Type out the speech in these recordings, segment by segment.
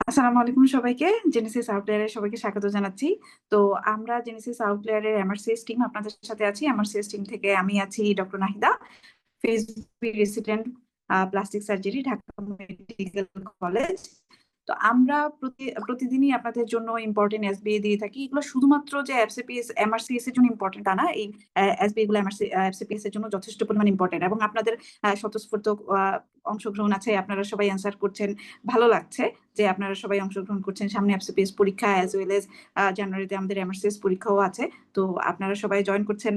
আসসালামু আলাইকুম সবাইকে। জেনেসিস আউটলায়ারে সবাইকে স্বাগত জানাচ্ছি। তো আমরা জেনেসিস আউটলায়ারের এমআরসিএস টিম আপনাদের সাথে আছি। এমআরসিএস টিম থেকে আমি আছি doctor Nahida, physiotherapy resident, plastic surgery, Dhaka medical college. তো আমরা প্রতিদিনই আপনাদের জন্য ইম্পর্টেন্ট এসবিএ দিয়ে থাকি। এগুলো শুধুমাত্র যে এফসিপিএস এমআরসিএস এর জন্য ইম্পর্টেন্ট তা না, এই এসবিএ গুলো এফসিপিএস এর জন্য যথেষ্ট পরিমাণ ইম্পর্টেন্ট এবং আপনাদের স্বতঃস্ফূর্ত অংশগ্রহণ আছে। আপনারা সবাই অ্যান্সার করছেন, ভালো লাগছে যে আপনারা সবাই অংশগ্রহণ করছেন। সামনে এফসিপিএস পরীক্ষা অ্যাজ ওয়েল এজ জানুয়ারিতে আমাদের এমআরসিএস পরীক্ষাও আছে। তো আপনারা সবাই জয়েন করছেন,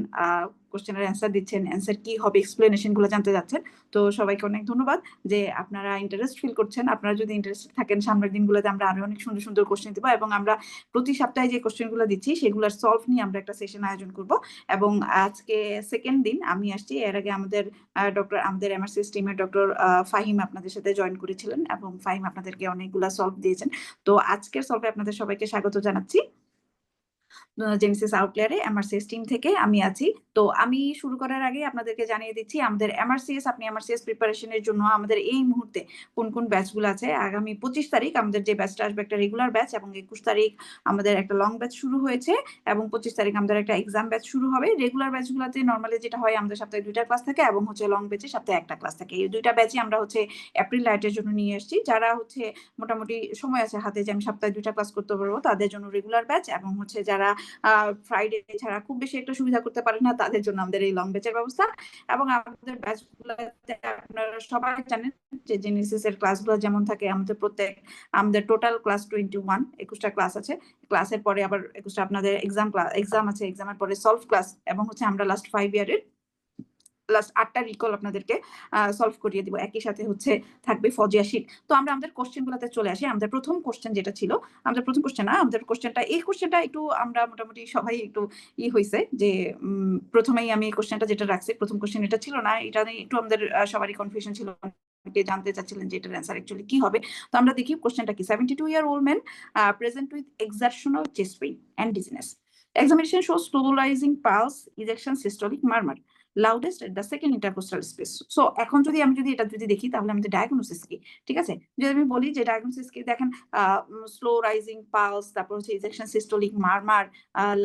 কোশ্চেনের অ্যান্সার দিচ্ছেন, অ্যান্সার কি হবে এক্সপ্লেনেশন গুলো জানতে যাচ্ছেন। তো সবাইকে অনেক ধন্যবাদ যে আপনারা ইন্টারেস্ট ফিল করছেন। আপনারা যদি ইন্টারেস্টেড থাকেন, সামনের দিনগুলোতে আমরা আরো অনেক সুন্দর সুন্দর কোশ্চেন দিব এবং আমরা প্রতি সপ্তাহে যে কোশ্চেন গুলো দিচ্ছি সেগুলোর সলভ নিয়ে আমরা একটা সেশন আয়োজন করব। এবং আজকে সেকেন্ড দিন আমি আসছি। এর আগে আমাদের এমআরসিএস টিমের ডক্টর ফাহিম আপনাদের সাথে জয়েন করেছিলেন এবং ফাহিম আপনাদেরকে অনেকগুলা সলভ দিয়েছেন। তো আজকের সলভে আপনাদের সবাইকে স্বাগত জানাচ্ছি। জেনেসিস আউটলেয়ারে এমআরসিএস টিম থেকে আমি আছি। তো আমি শুরু করার আগে আপনাদেরকে জানিয়ে দিচ্ছি আমাদের আপনি এমআরসিএস প্রিপারেশনের জন্য আমাদের এই মুহূর্তে কোন কোন ব্যাচগুলো আছে। আগামী 25 তারিখ আমাদের যে ব্যাচটা আসবে একটা রেগুলার ব্যাচ, এবং 21 তারিখ আমাদের একটা লং ব্যাচ শুরু হয়েছে, এবং 25 তারিখ আমাদের একটা এক্সাম ব্যাচ শুরু হবে। রেগুলার ব্যাচগুলোতে নর্মালি যেটা হয়, আমাদের সপ্তাহে 2টা ক্লাস থাকে এবং লং ব্যাচে সপ্তাহে একটা ক্লাস থাকে। এই 2টা ব্যাচই আমরা এপ্রিল লাইটের জন্য নিয়ে এসেছি। যারা মোটামুটি সময় আছে হাতে যে আমি সপ্তাহে 2টা ক্লাস করতে পারবো, তাদের জন্য রেগুলার ব্যাচ, এবং যারা ফ্রাইডে ছাড়া খুব বেশি একটা সুবিধা করতে পারে না, তাদের জন্য আমাদের এই লং ব্যাচের ব্যবস্থা। এবং আমাদের ব্যাচগুলোতে আপনারা সবাই জানেন যে জেনেসিস এর ক্লাসগুলো যেমন থাকে, আমাদের টোটাল ক্লাস 21, 21টা ক্লাস আছে। ক্লাসের পরে আবার 21টা আপনাদের এক্সাম আছে, এক্সামের পরে সলভ ক্লাস, এবং আমরা লাস্ট 5 ইয়ারের লাস্ট 8টা রিকল আপনাদেরকে সলভ করিয়ে দিব। একই সাথে থাকবে ফজিয়া শীট। তো আমরা আমাদের কোশ্চেন গুলাতে চলে আসি। আমাদের প্রথম কোশ্চেন যেটা ছিল, আমাদের প্রথম কোশ্চেন না, আমাদের এই কোশ্চেনটা একটু আমরা মোটামুটি সবাই একটু হয়েছে যে প্রথমেই আমি কোশ্চেনটা যেটা রাখছি, প্রথম কোশ্চেন এটা ছিল না, এটা নিয়ে একটু আমাদের সবারই কনফিউশন ছিল, জানতে চাচ্ছিলেন যে এটার অ্যান্সার অ্যাকচুয়ালি কি হবে। তো আমরা দেখি কোশ্চেনটা কি। 72-year-old man present with exertional chest pain and dizziness. Examination shows slow rising pulse, ejection, systolic murmur, loudest at the second intercostal space. So এখন আমি এটা দেখি, তাহলে আমাদের ডায়াগনোসিস কি? ঠিক আছে, যদি আমি বলি যে ডায়াগনোসিস কি, দেখেন স্লো রাইজিং পালস, তারপর ejection, systolic murmur,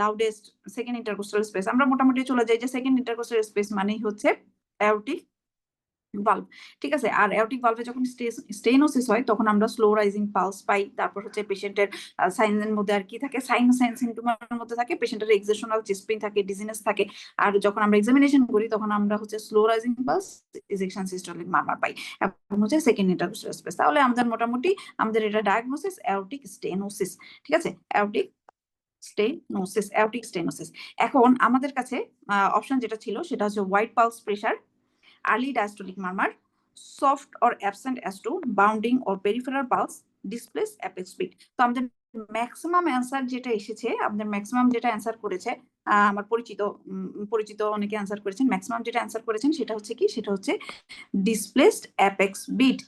loudest, second intercostal space. আমরা মোটামুটি চলে যাই যে সেকেন্ড ইন্টারকোস্টাল স্পেস মানেই অ্যাওরটিক ভালভ। ঠিক আছে, আর অ্যাওরটিক ভালভে যখন স্টেনোসিস হয় তখন আমরা স্লো রাইজিং পালস পাই। তারপর পেশেন্টের সাইনের মধ্যে আর কি থাকে, সাইন সিম্পটমের মধ্যে থাকে পেশেন্টের এক্সেশনাল চেস্ট পেইন থাকে, ডিজিনেস থাকে। আর যখন আমরা এক্সামিনেশন করি তখন আমরা slow rising pulse, ejection, systolic murmur পাই, এবং সেকেন্ড ইন্টারকোস্টাল স্পেস। তাহলে আমাদের মোটামুটি এটা ডায়াগনোসিস অ্যাওরটিক স্টেনোসিস। ঠিক আছে, অ্যাওরটিক স্টেনোসিস। এখন আমাদের কাছে অপশন যেটা ছিল সেটা white pulse pressure, early diastolic murmur, soft or absent S2, bounding or peripheral pulse, displaced apex beat. তো আমাদের ম্যাক্সিমাম অ্যান্সার যেটা এসেছে, আমাদের ম্যাক্সিমাম যেটা অ্যান্সার করেছে, আমার পরিচিত অনেকে অ্যান্সার করেছেন, ম্যাক্সিমাম যেটা অ্যান্সার করেছেন সেটা কি, সেটা displaced apex beat.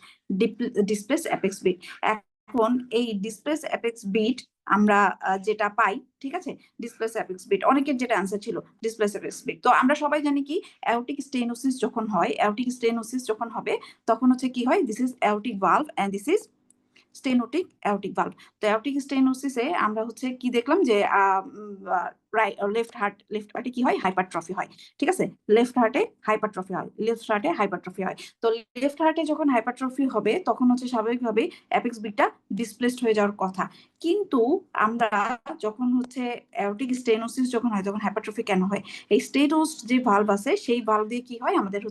Displaced apex beat. এখন এই ডিসপ্লেস অ্যাপেক্স বিট আমরা যেটা পাই, ঠিক আছে, ডিসপ্লেস অ্যাপেক্স বিট অনেকের যেটা অ্যান্সার ছিল ডিসপ্লেস অ্যাপেক্স বিট। তো আমরা সবাই জানি কি, অ্যাওরটিক স্টেনোসিস যখন হবে তখন কি হয়, this is aortic valve and this is stenotic aortic valve. তো অ্যাওরটিক স্টেনোসিসে আমরা কি দেখলাম যে লেফট হার্টে কি হয়, হাইপারট্রফি হয়। ঠিক আছে, লেফট হার্টে হাইপারট্রফি হয়। তো লেফট হার্টে যখন হাইপারট্রফি হবে তখন স্বাভাবিকভাবে অ্যাপেক্স বিটটা ডিসপ্লেসড হয়ে যাওয়ার কথা। কিন্তু আমরা যখন অ্যাওরটিক স্টেনোসিস যখন হয়, তখন হাইপারট্রফি কেন হয়? এই স্টেনোস যে ভালভ আছে সেই ভালভ দিয়ে কি হয়, আমাদের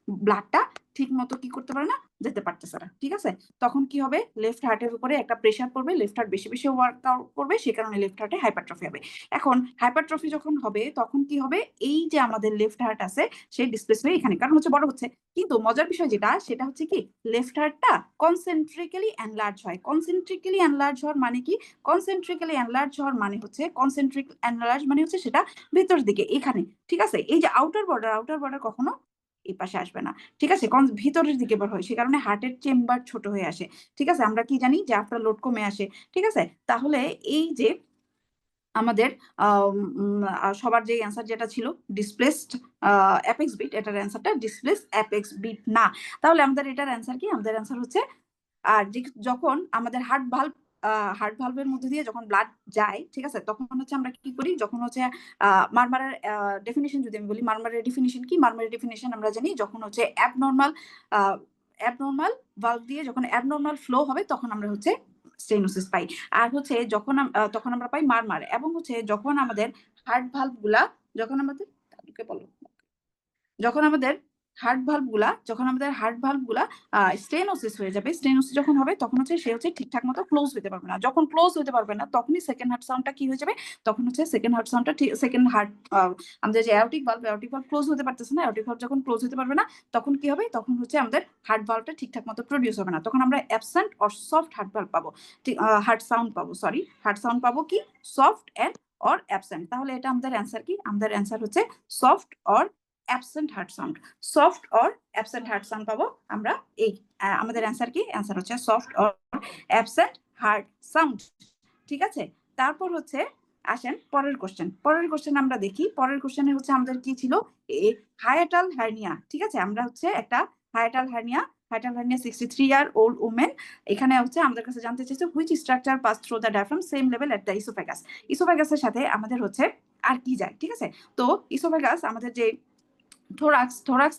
ব্লাডটা ঠিক মতো কি করতে পারে না, যেতে পারতেছে না। ঠিক আছে, তখন কি হবে, লেফট হার্টের উপরে একটা প্রেসার পড়বে, লেফট হার্ট বেশি বেশি ওয়ার্ক আউট করবে, সে কারণে লেফট হার্টে হাইপারট্রফি হবে। এখন হাইপারট্রফি যখন হবে তখন কি হবে, এই যে আমাদের লেফট হার্ট আছে সেই ডিসপ্লেস হয়ে এখানে, কারণ বড় হচ্ছে। কিন্তু মজার বিষয় যেটা, সেটা কি, লেফট হার্টটা কনসেন্ট্রিক্যালি এনলার্জ হয়। কনসেন্ট্রিক্যালি এনলার্জ হওয়ার মানে কি, কনসেন্ট্রিক এনলার্জ মানে সেটা ভেতর দিকে এখানে। ঠিক আছে, এই যে আউটার বর্ডার কখনো এই পাশে আসবে না। ঠিক আছে, ভিতরের দিকে বার হয়, সে কারণে হার্টের চেম্বার ছোট হয়ে আসে। ঠিক আছে, আমরা কি জানি যে আফটার লোড কমে আসে। ঠিক আছে, তাহলে এই যে আমাদের সবার যে অ্যান্সার যেটা ছিল ডিসপ্লেসড অ্যাপেক্স বিট, এটার অ্যান্সারটা ডিসপ্লেস অ্যাপেক্স বিট না। তাহলে আমাদের এটার অ্যান্সার কি, আমাদের অ্যান্সার আর যখন আমাদের হার্ট ভালভ হার্ট ভালভের মধ্যে দিয়ে যখন ব্লাড যায়, ঠিক আছে, তখন হচ্ছে আমরা কি করি, যখন হচ্ছে মারমারের ডেফিনিশন যদি আমি বলি, মারমারের ডেফিনিশন কি, মারমারের ডেফিনিশন আমরা জানি যখন হচ্ছে অ্যাবনর্মাল ভালভ দিয়ে যখন অ্যাবনর্মাল ফ্লো হবে তখন আমরা হচ্ছে স্টেনোসিস পাই। আর হচ্ছে যখন তখন আমরা পাই মারমার, এবং হচ্ছে যখন আমাদের হার্ট ভালভ গুলা, যখন আমাদের যখন আমাদের হার্ট ভালভ গুলা স্টেনোসিস হয়ে যাবে, স্টেনোসিস যখন হবে তখন হচ্ছে সে হচ্ছে ঠিকঠাক মতো ক্লোজ হতে পারবে না। যখন ক্লোজ হতে পারবে না তখনই সেকেন্ড হার্ট সাউন্ডটা কি হয়ে যাবে, তখন হচ্ছে সেকেন্ড হার্ট সাউন্ডটা সেকেন্ড হার্ট আমাদের যে অ্যাওর্টিক ভালভ ক্লোজ হতে পারতেছে না, অ্যাওর্টিক ভালভ যখন ক্লোজ হতে পারবে না তখন কি হবে, তখন হচ্ছে আমাদের হার্ট ভালভটা ঠিকঠাক মতো প্রডিউস হবে না, তখন আমরা absent or soft heart valve পাবো, হার্ট সাউন্ড পাবো, হার্ট সাউন্ড পাবো কি, সফট এন্ড অর অ্যাবসেন্ট। তাহলে এটা আমাদের অ্যান্সার কি, আমাদের অ্যান্সার হচ্ছে soft or absent heart sound. Soft or absent heart sound পাবো আমরা। এই আমাদের অ্যান্সার কি, অ্যান্সার হচ্ছে soft or absent heart sound. ঠিক আছে, তারপর হচ্ছে আসেন পরের কোশ্চেন আমরা দেখি। পরের কোশ্চেনে হচ্ছে আমাদের কি ছিল, হায়াটাল হার্নিয়া। ঠিক আছে, আমরা হচ্ছে একটা হায়াটাল হার্নিয়া 63-year-old woman, এখানে হচ্ছে আমাদের কাছে জানতে চাইছে which structure pass through the diaphragm same level at the oesophagus. ইসোফেগাসের সাথে আমাদের হচ্ছে আর কি যায়। ঠিক আছে, তো ইসোফেগাস আমাদের যে থোরাক্স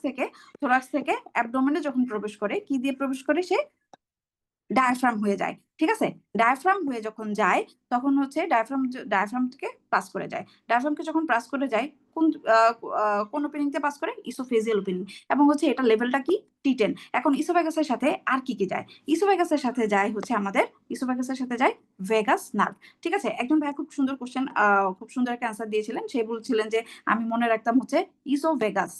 থেকে অ্যাবডোমেনে যখন প্রবেশ করে, কি দিয়ে প্রবেশ করে, সে ডায়াফ্রাম হয়ে যায়। ঠিক আছে, ডায়াফ্রাম হয়ে যখন যায় তখন হচ্ছে ডায়াফ্রামকে পাস করে যায়। ডায়াফ্রামকে যখন পাস করে যায় কোন ওপেনিং তে পাস করে, ইসোফেজিয়াল ওপেনিং, এবং হচ্ছে এটা লেভেলটা কি, T10। এখন ইসোফেগাসের সাথে আর কি কি যায়, ইসোফেগাসের সাথে যায় হচ্ছে আমাদের ভেগাস নার্ভ। ঠিক আছে, একজন ভাই খুব সুন্দর কোশ্চেন, খুব সুন্দর একটা অ্যান্সার দিয়েছিলেন, সে বলছিলেন যে আমি মনে রাখতাম হচ্ছে ইসোভেগাস।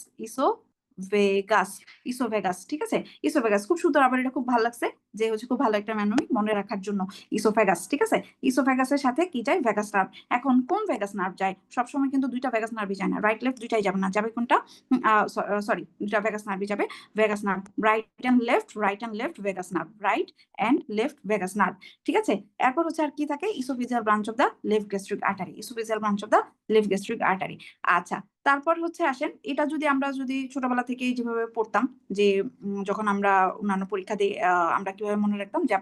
ঠিক আছে, ইসোফেগাস খুব সুন্দর, আবার এটা খুব ভালো লাগছে যে হচ্ছে খুব ভালো একটা মেমরি মনে রাখার জন্য, ইসোফেগাস। ঠিক আছে, ইসোফেগাসের সাথে কি যায়, ভেগাস নার্ভ। এখন কোন ভেগাস নার্ভ যায়, সবসময় কিন্তু দুইটা ভেগাস নার্ভই যায় না, রাইট লেফট দুইটাই যাবে না, যাবে কোনটা, সরি, দুইটা ভেগাস নার্ভই যাবে, vagus nerve right and left vagus nerve, right and left vagus nerve. ঠিক আছে, এরপর হচ্ছে আর কি থাকে, oesophageal branch of the left gastric artery. আচ্ছা, তারপর হচ্ছে আসেন, এটা যদি আমরা ছোটবেলা থেকে যেভাবে পড়তাম, যে যখন আমরা অন্যান্য পরীক্ষা দিই, আমরা কিভাবে মনে রাখতাম যে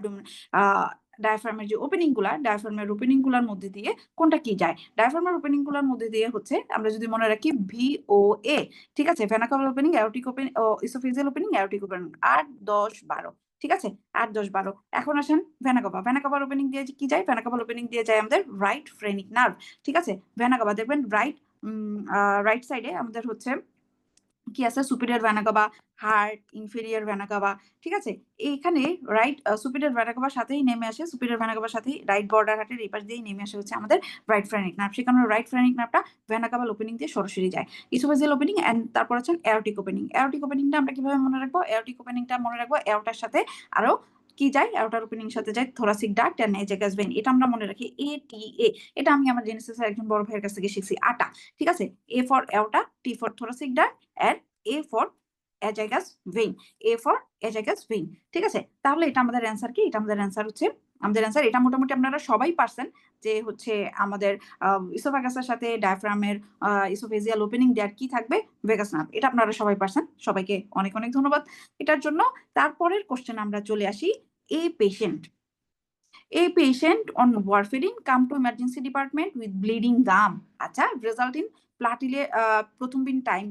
ডায়াফ্রামের যে ডায়াফ্রামের ওপেনিং গুলার মধ্যে দিয়ে কোনটা কি যায়, ডায়াফ্রামের ওপেনিং গুলার মধ্যে দিয়ে হচ্ছে আমরা যদি মনে রাখি VOA। ঠিক আছে, vena caval opening, aortic opening, oesophageal opening, aortic opening, 8, 10, 12। ঠিক আছে, 8, 10, 12। এখন আসেন ভেনাকাভাল ওপেনিং দিয়ে কি যায়, ভেনাকাভাল ওপেনিং দিয়ে যায় আমাদের রাইট ফ্রেনিক নার্ভ। ঠিক আছে, ভেনাকাভা দেখবেন রাইট সাইডে আমাদের হচ্ছে কি আছে, superior vena CAVA, heart, inferior vena CAVA. ঠিক আছে, এইখানে রাইট সুপিরিয়র ভেনা কাভার সাথেই নেমে আসে, সুপিরিয়র ভেনা কাভার সাথেই রাইট বর্ডার হার্টের এই পাশ দিয়েই নেমে আসে হচ্ছে আমাদের রাইট ফ্রেনিক নার্ভ। সেখানে রাইট ফ্রেনিক নার্ভটা ভেনা কাভাল ওপেনিং দিয়ে সরাসরি যায়, ইসোফেজিয়াল ওপেনিং, এন্ড তারপর হচ্ছে অ্যাওরটিক ওপেনিং। অ্যাওরটিক ওপেনিংটা আমরা কিভাবে মনে রাখবো, অ্যাওরটার সাথে আরো কি যায়, অ্যাওরটার ওপেনিং সাথে যায় থোরাসিক ডাক্ট এন্ড এজেগাস ভেইন। এটা আমরা মনে রাখি ATA। এটা আমি আমার জেনেসিসের একজন বড় ভাইয়ের কাছ থেকে শিখছি, আটা। ঠিক আছে, A for aorta, T for thoracic duct, and A for azagus vein, ঠিক আছে, তাহলে এটা আমাদের অ্যান্সার কি, এটা আমাদের অ্যান্সার হচ্ছে, এটা মোটামুটি আপনারা সবাই পারছেন যে হচ্ছে আমাদের ইসোফেগাসের সাথে ডায়াফ্রামের ইসোফেজিয়াল ওপেনিং দেয়ার কি থাকবে, ভেগাস নার্ভ। এটা আপনারা সবাই পারছেন, সবাইকে অনেক অনেক ধন্যবাদ এটার জন্য। তারপরের কোশ্চেন আমরা চলে আসি, A patient on warfarin come to emergency department with bleeding gum. আচ্ছা, result in platelet prothrombin time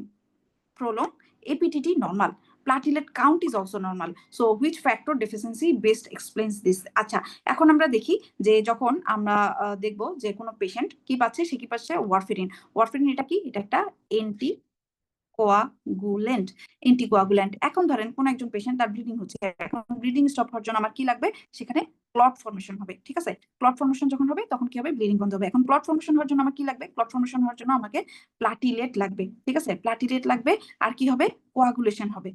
prolong, APTT normal, platelet count is also normal, so which factor deficiency best explains this? আচ্ছা, এখন আমরা দেখি যে যখন আমরা দেখব যে কোনো পেশেন্ট কি পাচ্ছে, সে কি পাচ্ছে, ওয়ারফেরিন। এটা কি, এটা একটা অ্যান্টিকোয়াগুল্যান্ট। এখন ধরেন কোন একজন পেশেন্ট, তার ব্লিডিং হচ্ছে, এখন ব্লিডিং স্টপ হওয়ার জন্য আমার কি লাগবে, সেখানে ক্লট ফর্মেশন হবে। ঠিক আছে, ক্লট ফর্মেশন যখন হবে তখন কি হবে, ব্লিডিং বন্ধ হবে। এখন ক্লট ফর্মেশন হওয়ার জন্য আমার কি লাগবে, ক্লট ফর্মেশন হওয়ার জন্য আমাকে প্লাটিলেট লাগবে। ঠিক আছে, প্লাটিলেট লাগবে, আর কি হবে, কোয়াগুলেশন হবে।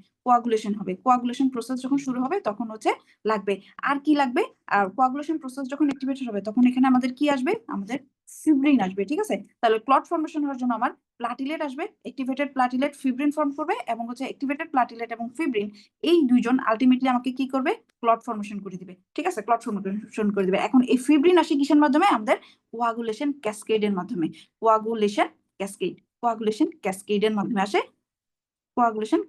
কোয়াগুলেশন প্রসেস যখন শুরু হবে তখন হচ্ছে লাগবে, আর কি লাগবে, আর কোয়াগুলেশন প্রসেস যখন অ্যাক্টিভেটেড হবে তখন এখানে আমাদের কি আসবে, আমাদের ফিব্রিন আসবে। ঠিক আছে, তাহলে ক্লট ফর্মেশন হওয়ার জন্য আমার প্লাটিলেট আসবে, অ্যাক্টিভেটেড প্লাটিলেট ফিব্রিন ফর্ম করবে, এবং হচ্ছে অ্যাক্টিভেটেড প্লাটিলেট এবং ফিব্রিন এই দুইজন আলটিমেটলি আমাকে কি করবে, ক্লট ফর্মেশন করে দিবে। ঠিক আছে, ক্লট ফর্মেশন করে দিবে। এখন এই ফিব্রিন আসে কিসের মাধ্যমে, আমাদের কোয়াগুলেশন ক্যাসকেডের মাধ্যমে, কোয়াগুলেশন ক্যাসকেডের মাধ্যমে আসে, কোয়াগুলেশন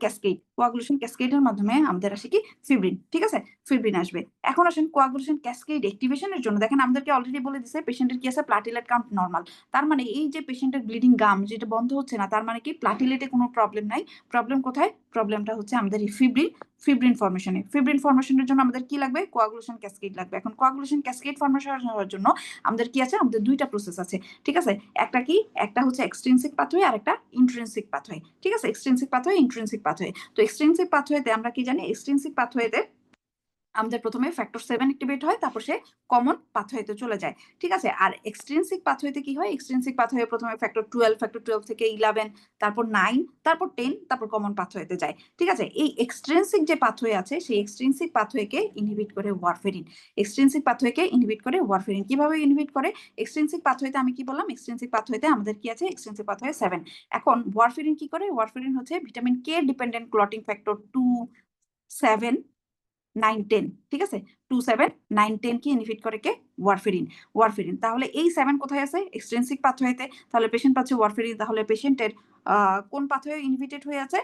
কোয়াগুলেশন ক্যাসকেডের মাধ্যমে আমাদের আসে কি ফিব্রিন, ঠিক আছে, ফিব্রিন আসবে। এখন আসেন কোয়াগুলেশন ক্যাসকেড অ্যাক্টিভেশনের জন্য দেখেন আমাদেরকে অলরেডি বলে দিছে পেশেন্টের কি আছে প্লাটিলেট কাউন্ট নরমাল। তার মানে এই যে পেশেন্টের ব্লিডিং গাম যেটা বন্ধ হচ্ছে না, তার মানে কি প্লাটিলেটে কোনো প্রবলেম নাই। প্রবলেম কোথায়? প্রবলেমটা হচ্ছে আমাদের এই ফিব্রিন ফর্মেশনে। ফিব্রিন ফর্মেশনের জন্য আমাদের কি লাগবে? কোয়াগুলেশন ক্যাসকেড লাগবে। এখন কোয়াগুলেশন ক্যাসকেড ফর্মেশন হওয়ার জন্য আমাদের কি আছে? আমাদের দুইটা প্রসেস আছে, ঠিক আছে। একটা কি? একটা হচ্ছে এক্সট্রিনসিক পাথওয়ে আর একটা ইন্ট্রিনসিক পাথওয়ে, ঠিক আছে। Extrinsic pathway, intrinsic pathway. তো এক্সট্রিনসিক পাথওয়েতে আমরা কি জানি? এক্সট্রিনসিক পাথওয়েতে আমাদের প্রথমে ফ্যাক্টর 7 অ্যাক্টিভেট হয়, তারপর সে কমন পাথওয়েতে চলে যায়, ঠিক আছে। আর এক্সট্রিনসিক পাথওয়েতে কি হয়? এক্সট্রিনসিক পাথওয়ে প্রথমে ফ্যাক্টর 12 থেকে 11, তারপর 9, তারপর 10, তারপর কমন পাথওয়েতে যায়, ঠিক আছে। এই এক্সট্রিনসিক যে পাথওয়ে আছে সেই এক্সট্রিনসিক পাথওয়েকে ইনহিবিট করে ওয়ারফেরিন। এক্সট্রিনসিক পাথওয়েকে ইনহিবিট করে ওয়ারফেরিন। কিভাবে ইনহিবিট করে? এক্সট্রিনসিক পাথওয়েতে আমি কি বললাম? এক্সট্রিনসিক পাথওয়েতে আমাদের কি আছে? Extrinsic pathway 7। এখন ওয়ারফেরিন কি করে? ওয়ারফেরিন হচ্ছে vitamin K dependent clotting factor 2, 7, 9, 10, ঠিক আছে। 2, 7, 9, 10 কি ইনহিবিট করে কে? ওয়ারফেরিন। তাহলে এই 7 কোথায় আছে? এক্সট্রিনসিক পাথওয়েতে। তাহলে পেশেন্ট পাচ্ছে ওয়ারফেরিন। তাহলে পেশেন্টের কোন পাথওয়ে ইনহিবিটেড হয়ে আছে?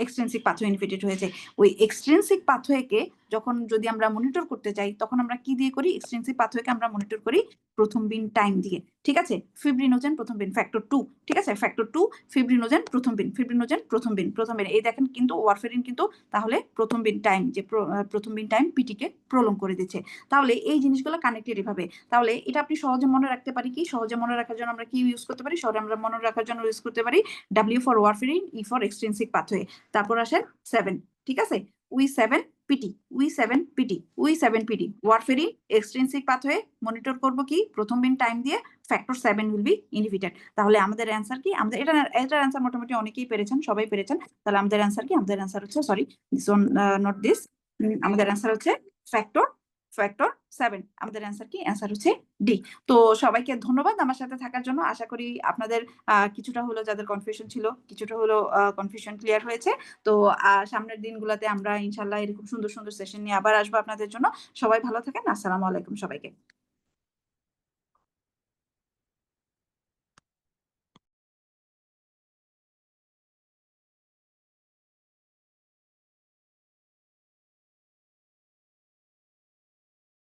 এক্সট্রিনসিক পাথওয়ে ইনহিবিটেড হয়েছে। ওই এক্সট্রিনসিক পাথওয়েকে যখন যদি আমরা মনিটর করতে চাই তখন আমরা কি দিয়ে করি? এক্সট্রিনসিক পাথওয়েকে আমরা মনিটর করি প্রথম বিন টাইম দিয়ে, ঠিক আছে। ফিব্রিনোজেন প্রথম বিন ফ্যাক্টর 2, ঠিক আছে। ফ্যাক্টর 2 ফিব্রিনোজেন প্রথম বিন। এই দেখেন কিন্তু ওয়ারফেরিন কিন্তু তাহলে প্রথম বিন টাইম যে প্রথম বিন টাইম পিটিকে প্রলং করে দিচ্ছে। তাহলে এই জিনিসগুলো কানেক্টেড এভাবে। তাহলে এটা আপনি সহজে মনে রাখতে পারি কি? সহজে মনে রাখার জন্য আমরা কি ইউজ করতে পারি? সহজে আমরা মনে রাখার জন্য ইউজ করতে পারি W for warfarin, E for extrinsic pathway. তারপর আসে 7, ঠিক আছে। We 7 PT warfarin extrinsic pathway monitor করব কি? প্রথম বিন টাইম দিয়ে ফ্যাক্টর 7 উইল বি ইনহিবিটেড। তাহলে আমাদের অ্যান্সার কি? আমাদের এটার অ্যান্সার মোটামুটি অনেকেই পেরেছেন, সবাই পেরেছেন। তাহলে আমাদের অ্যান্সার কি? আমাদের অ্যান্সার হচ্ছে sorry this one, not this. আমাদের অ্যান্সার হচ্ছে ফ্যাক্টর ফ্যাক্টর 7। আমাদের অ্যান্সার কি? অ্যান্সার হচ্ছে ডি। তো সবাইকে ধন্যবাদ আমার সাথে থাকার জন্য। আশা করি আপনাদের কিছুটা হলো যাদের কনফিউশন ছিল কিছুটা হলো কনফিউশন ক্লিয়ার হয়েছে। তো সামনের দিনগুলোতে আমরা ইনশাল্লাহ এরকম সুন্দর সুন্দর সেশন নিয়ে আবার আসবো আপনাদের জন্য। সবাই ভালো থাকেন। আসসালামু আলাইকুম সবাইকে।